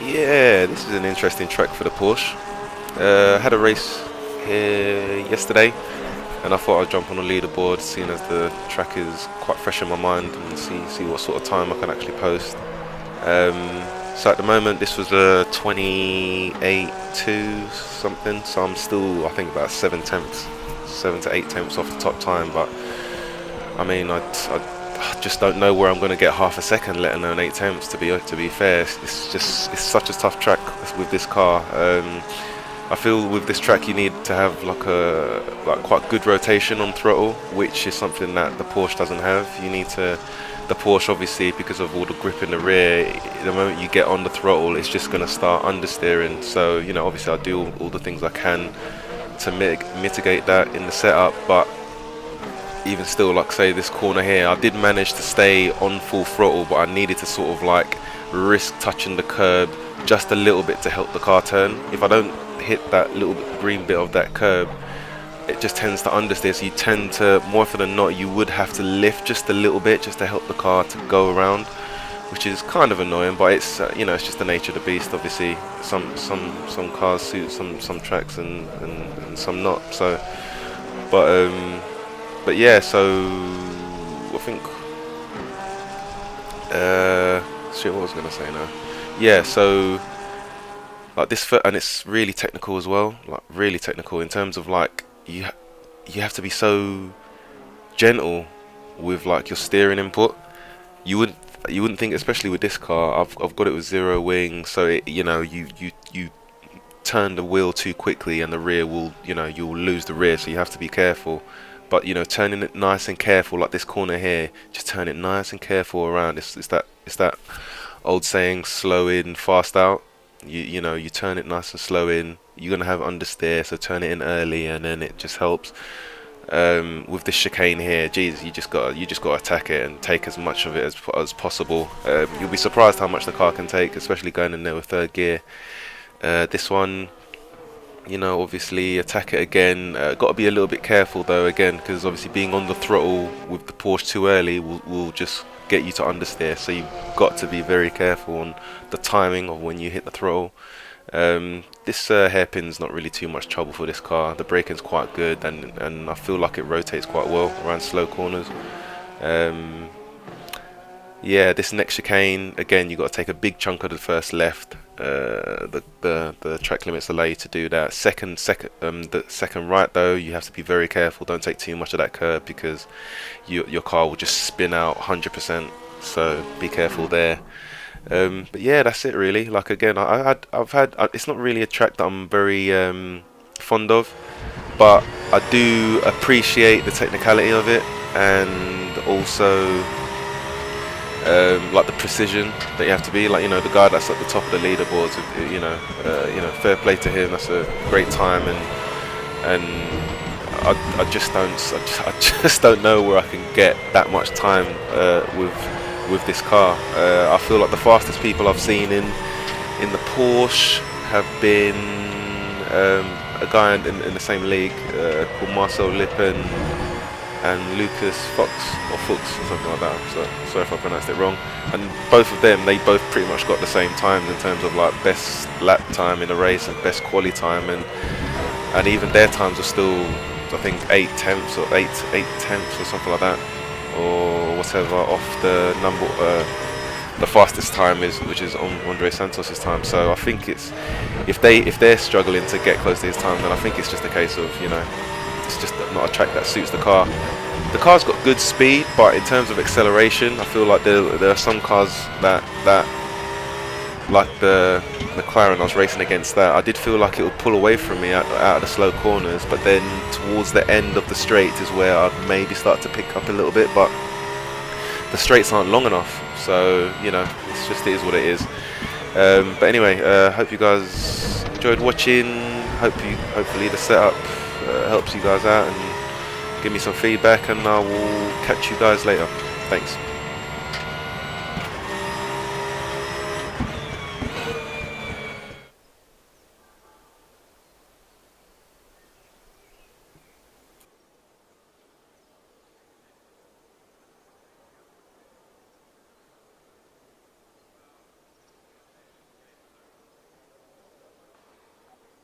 Yeah, this is an interesting track for the Porsche. Had a race here yesterday, and I thought I'd jump on the leaderboard, seeing as the track is quite fresh in my mind, and see what sort of time I can actually post. So at the moment, this was a 28.2 something, so I'm still, I think, about 7 to 8 tenths off the top time. But I mean, I just don't know where I'm going to get half a second, let alone 8 tenths. To be fair, it's such a tough track with this car. I feel with this track you need to have like quite good rotation on throttle, which is something that the Porsche doesn't have. The Porsche, obviously, because of all the grip in the rear, the moment you get on the throttle, it's just going to start understeering. So obviously I do all the things I can to mitigate that in the setup, but even still, like say this corner here, I did manage to stay on full throttle, but I needed to sort of like risk touching the curb just a little bit to help the car turn. If I don't hit that little green bit of that curb, it just tends to understeer, so you tend to, more often than not, you would have to lift just a little bit just to help the car to go around, which is kind of annoying, but it's it's just the nature of the beast. Obviously some cars suit some tracks and some not, so but yeah, so I think shit, what was I gonna say now? Yeah, so like this, and it's really technical as well, like really technical in terms of like you have to be so gentle with like your steering input. You wouldn't think, especially with this car. I've got it with zero wing, so you turn the wheel too quickly and the rear will, you'll lose the rear, so you have to be careful. But turning it nice and careful, like this corner here, just turn it nice and careful around. It's that old saying, slow in, fast out. You turn it nice and slow in. You're gonna have understeer, so turn it in early, and then it just helps. With this chicane here, geez, you just got to attack it and take as much of it as possible. You'll be surprised how much the car can take, especially going in there with third gear. This one, obviously attack it again. Got to be a little bit careful though, again, because obviously being on the throttle with the Porsche too early will just get you to understeer. So you've got to be very careful on the timing of when you hit the throttle. This hairpin's not really too much trouble for this car. The braking's quite good, and I feel like it rotates quite well around slow corners. Yeah, this next chicane, again, you got to take a big chunk of the first left. The track limits allow you to do that. The second right though, you have to be very careful. Don't take too much of that curb, because your car will just spin out 100%. So be careful there. But yeah, that's it really. Like again, it's not really a track that I'm very fond of, but I do appreciate the technicality of it, and also like the precision that you have to be. Like the guy that's at the top of the leaderboards, fair play to him. That's a great time, and I just don't know where I can get that much time with this car. I feel like the fastest people I've seen in the Porsche have been a guy in the same league called Marcel Lippen and Lucas Fox or Fuchs or something like that. So sorry if I pronounced it wrong. And both of them, they both pretty much got the same times in terms of like best lap time in a race and best quali time, and even their times are still, I think, 8 tenths or 8 tenths or something like that, or whatever off the number. The fastest time which is on Andre Santos's time. So I think it's if they're struggling to get close to his time, then I think it's just a case of it's just not a track that suits the car. The car's got good speed, but in terms of acceleration, I feel like there are some cars that like the McLaren I was racing against, that I did feel like it would pull away from me out of the slow corners, but then towards the end of the straight is where I'd maybe start to pick up a little bit, but the straights aren't long enough, so it is what it is. But anyway, hope you guys enjoyed watching. Hopefully the setup helps you guys out, and give me some feedback, and I will catch you guys later. Thanks.